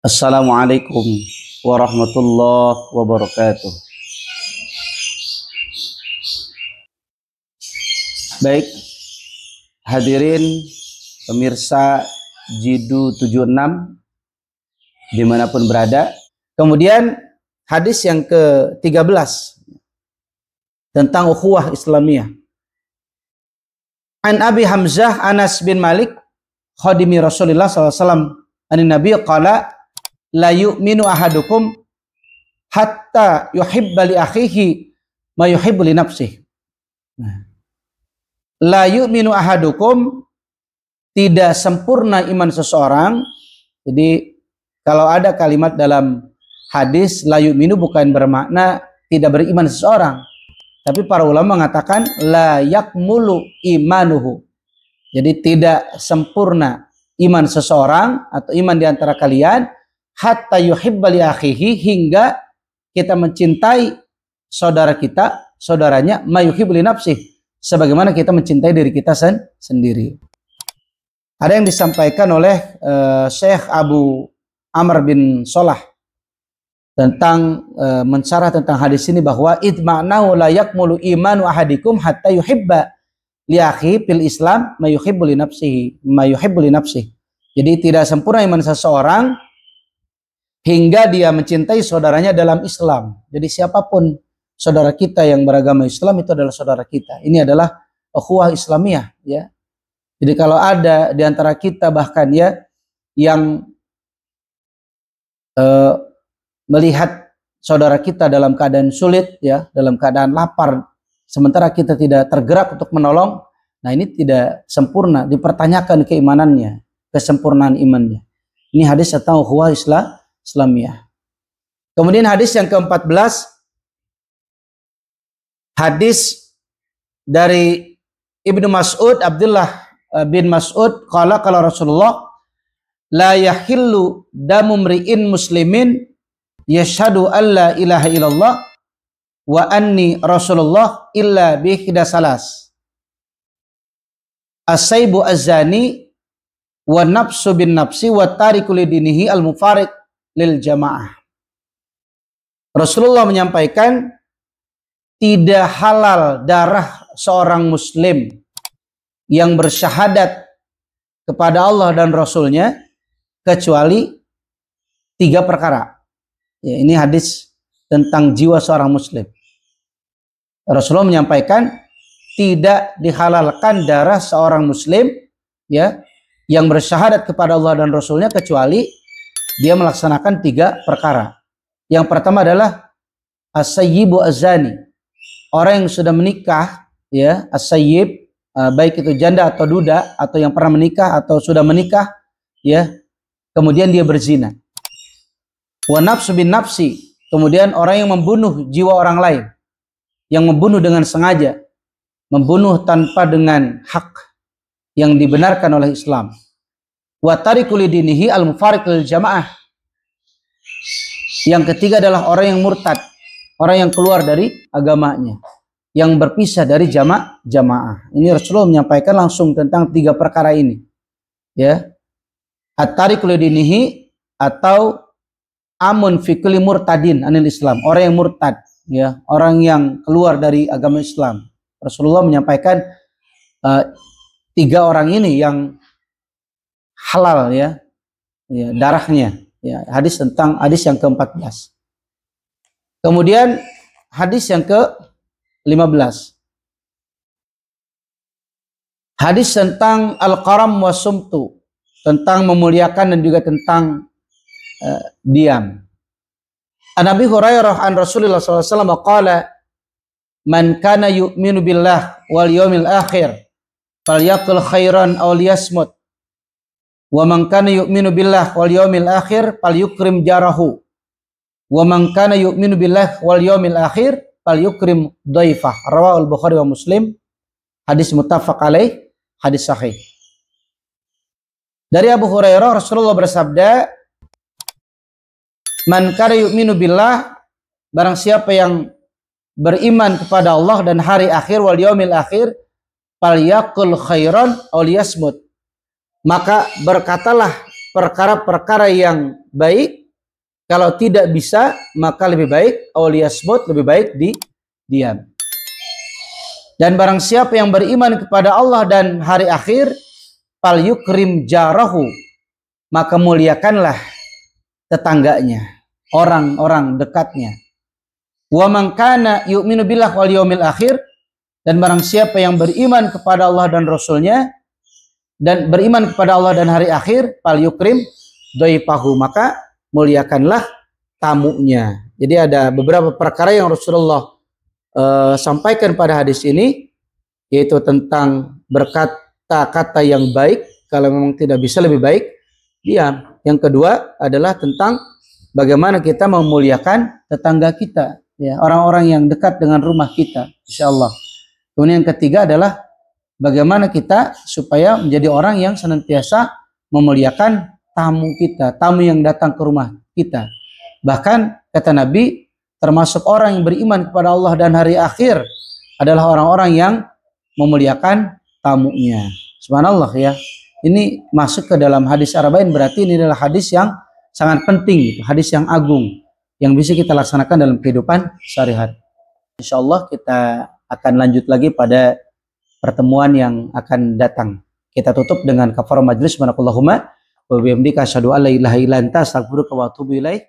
Assalamualaikum warahmatullahi wabarakatuh. Baik, hadirin pemirsa Jidu 76 dimanapun berada. Kemudian hadis yang ke-13 tentang ukhuwah Islamiyah. An Abi Hamzah Anas bin Malik khadimi Rasulullah SAW an Nabi qala la yu'minu ahadukum hatta yuhibba li akhihi ma yuhibbu li nafsihi. La yu'minu ahadukum, tidak sempurna iman seseorang. Jadi kalau ada kalimat dalam hadis la yu'minu bukan bermakna tidak beriman seseorang, tapi para ulama mengatakan la yakmulu imanuhu. Jadi tidak sempurna iman seseorang atau iman di antara kalian hatta yuhibba li akhihi, hingga kita mencintai saudara kita, saudaranya, ma yuhibbu li nafsihi, sebagaimana kita mencintai diri kita sendiri. Ada yang disampaikan oleh Syekh Abu Amr bin Solah tentang mensyarah tentang hadis ini bahwa idma'nahu la yakmulu imanu ahadikum hatta yuhibba li akhihi fil Islam ma yuhibbu li nafsihi. Jadi tidak sempurna iman seseorang hingga dia mencintai saudaranya dalam Islam. Jadi siapapun saudara kita yang beragama Islam itu adalah saudara kita. Ini adalah ukhuwah Islamiyah, ya. Jadi kalau ada di antara kita bahkan ya yang melihat saudara kita dalam keadaan sulit, ya, dalam keadaan lapar, sementara kita tidak tergerak untuk menolong, nah ini tidak sempurna, dipertanyakan keimanannya, kesempurnaan imannya. Ini hadis tentang ukhuwah Islamiyah. Kemudian hadis yang ke-14, hadis dari Ibnu Mas'ud, Abdullah bin Mas'ud, qala Rasulullah la yahillu damu mri'in muslimin yashhadu an la ilaha illallah wa anni rasulullah illa bi ihda salas, as-saibu az-zani wa nafsu bin nafsi wa tariku lidinihi al-mufariq lil jamaah. Rasulullah menyampaikan tidak halal darah seorang muslim yang bersyahadat kepada Allah dan Rasulnya kecuali 3 perkara. Ya, ini hadis tentang jiwa seorang muslim. Rasulullah menyampaikan tidak dihalalkan darah seorang muslim, ya, yang bersyahadat kepada Allah dan Rasulnya kecuali dia melaksanakan 3 perkara. Yang pertama adalah as-sayyibu az-zani, orang yang sudah menikah, ya, as-sayyib, baik itu janda atau duda atau yang pernah menikah atau sudah menikah, ya, kemudian dia berzina. Wa nafsu bin nafsi, kemudian orang yang membunuh jiwa orang lain, yang membunuh dengan sengaja, membunuh tanpa dengan hak yang dibenarkan oleh Islam. Wa tariku lidinihi al-mufariq lil jamaah. Yang ketiga adalah orang yang murtad, orang yang keluar dari agamanya, yang berpisah dari jamaah. Ini Rasulullah menyampaikan langsung tentang 3 perkara ini, ya. At-tariku lidinihi atau amun fi kulli murtadin anil Islam, orang yang murtad, ya, orang yang keluar dari agama Islam. Rasulullah menyampaikan 3 orang ini yang halal, ya, ya, darahnya, ya. Hadis yang ke-14. Kemudian hadis yang ke-15, hadis tentang al-qaram wa sumtu, tentang memuliakan dan juga tentang diam. An Abi Hurairah an Rasulullah SAW qala man kana yu'minu billah wal yawmil akhir falyaqul khairan aw liyasmut wa man kana yu'minu billah wal yawmil akhir falyukrim jarahu wa man kana yu'minu billah wal yawmil akhir falyukrim dhaifah. Rawahul Bukhari wa Muslim. Hadis muttafaq alaih, hadis sahih. Dari Abu Hurairah, Rasulullah bersabda, man kana yu'minu billah, barang siapa yang beriman kepada Allah dan hari akhir, wal yaumil akhir, falyaqul khairan aw liyasmut, maka berkatalah perkara-perkara yang baik. Kalau tidak bisa, maka lebih baik awliyasmut, lebih baik diam. Dan barang siapa yang beriman kepada Allah dan hari akhir, fal yukrim jarahu, maka muliakanlah tetangganya, orang-orang dekatnya. Wa man kana yu'minu billahi wal yaumil akhir, dan barang siapa yang beriman kepada Allah dan Rasulnya, dan beriman kepada Allah dan hari akhir, fal yukrim dhaifahu, maka muliakanlah tamunya. Jadi ada beberapa perkara yang Rasulullah sampaikan pada hadis ini, yaitu tentang berkata-kata yang baik, kalau memang tidak bisa lebih baik diam. Yang kedua adalah tentang bagaimana kita memuliakan tetangga kita, ya, orang-orang yang dekat dengan rumah kita, insyaallah. Kemudian yang ketiga adalah bagaimana kita supaya menjadi orang yang senantiasa memuliakan tamu kita, tamu yang datang ke rumah kita. Bahkan kata Nabi, termasuk orang yang beriman kepada Allah dan hari akhir adalah orang-orang yang memuliakan tamunya. Subhanallah ya. Ini masuk ke dalam hadis Arba'in, berarti ini adalah hadis yang sangat penting, gitu. Hadis yang agung yang bisa kita laksanakan dalam kehidupan sehari-hari. Insyaallah kita akan lanjut lagi pada pertemuan yang akan datang. Kita tutup dengan kafarah majlis. Subhanakallahumma wa bihamdika asyhadu an la ilaha illa anta astaghfiruka wa atubu ilaik.